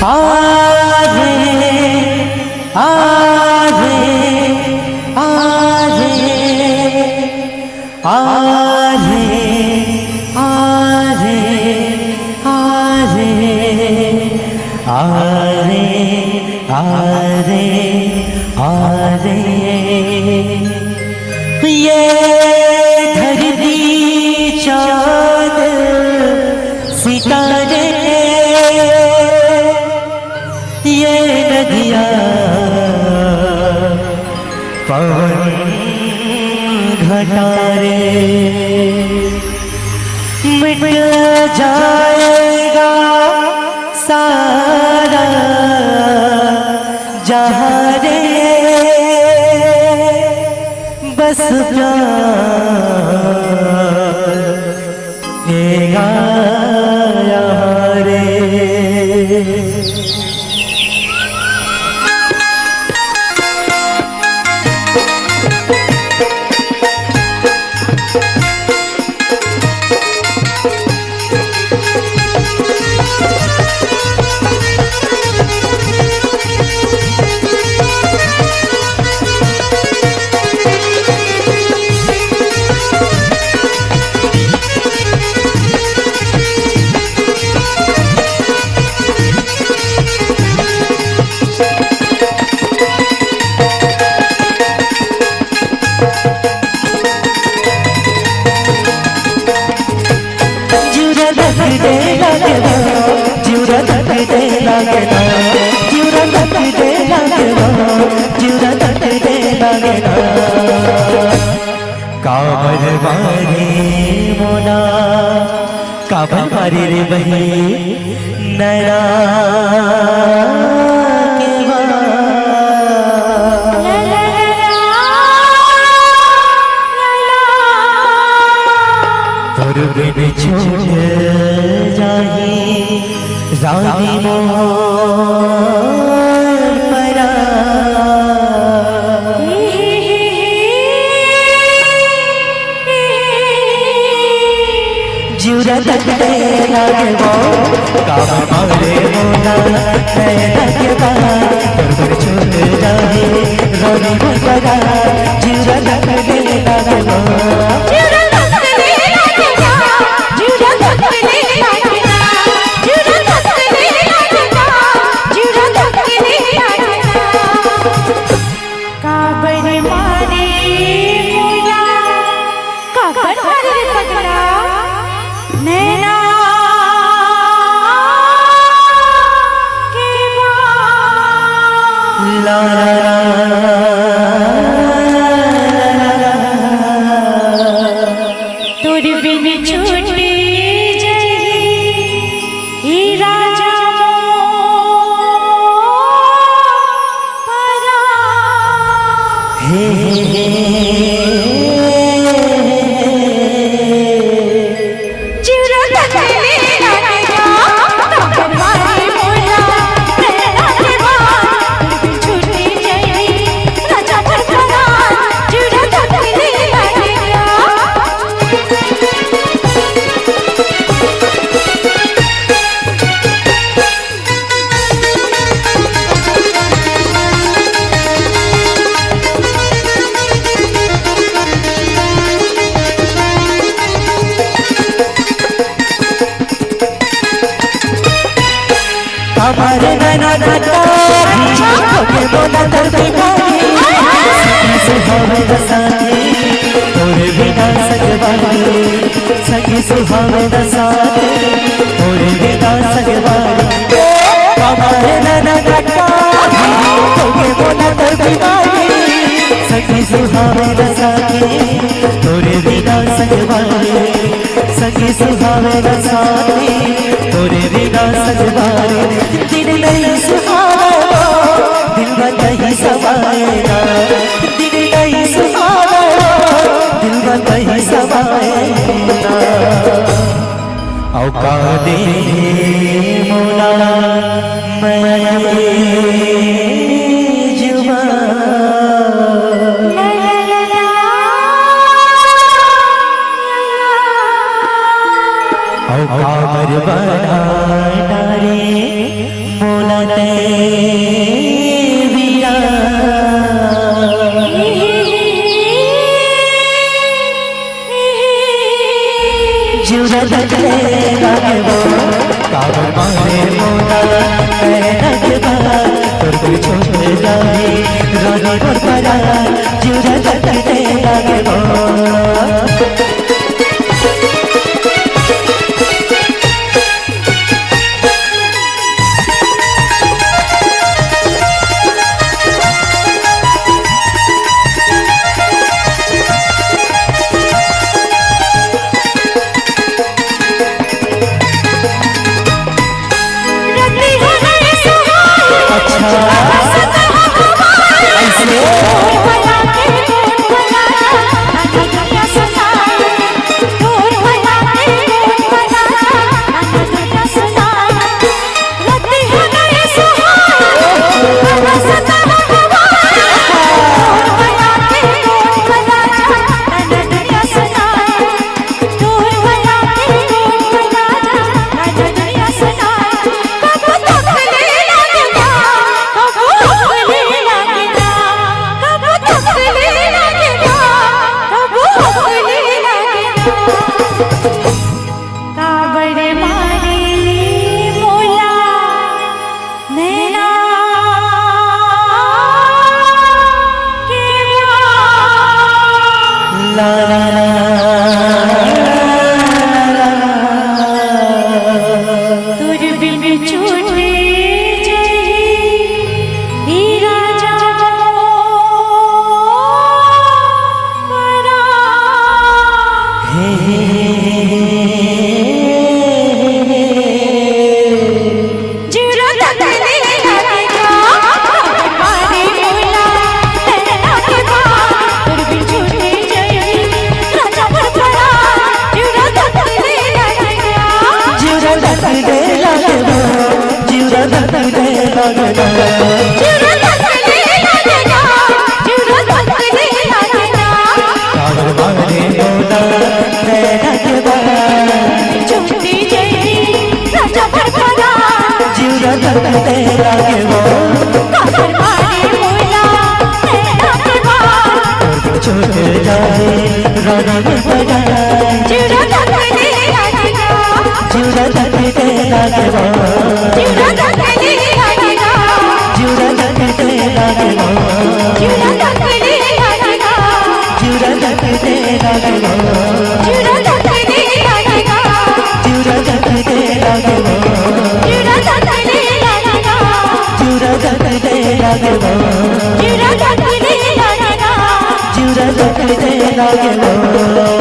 आरे आरे आरे आरे आरे आरे आरे आरे आरे ये धरती चाँद सितारे ये नदियाँ पवन घटारे मिट जाएगा सारा जहाँ रे बस प्यार रे। काबर मारे मोना काबर मारे रे बही नैना के तोर बिन छूट जाही रानी मोर परा जिउरा तकते लागो काबर मारे मोना नैना के बार तोर छूट जाही रानी मोर परा जिउरा तकते लागो तोर बिन छूटे जही ई राजा परा हे जिउरा तकले लागेगा काबर मारे मोना नैना के बार बिन छूटे जही राजा परा जिउरा तकले लागेगा। हमारे नैना नटा होके बोला दर्दी सुहावे दसाते तोरे बिना सजवानी संगी सुहावे दसाते तोरे बिना सजवानी हमारे नैना नटा होके बोला दर्दी संगी सुहावे दसाते तोरे बिना सजवानी संगी सुहावे दसाते तोरे बिना सजवानी दिल नहीं सुहावा दिल में नहीं समाएगा दिल नहीं सुहावा दिल में नहीं समाएगा औकादे मोला मैं जुबा औकाबर बना रे मोला लगले लागे वो काबर मारे मोना नैना के बार तोर कोई छोड़ जाए रानी मोर परा जिउरा लगले लागे वो जिउरा लगले लागे वो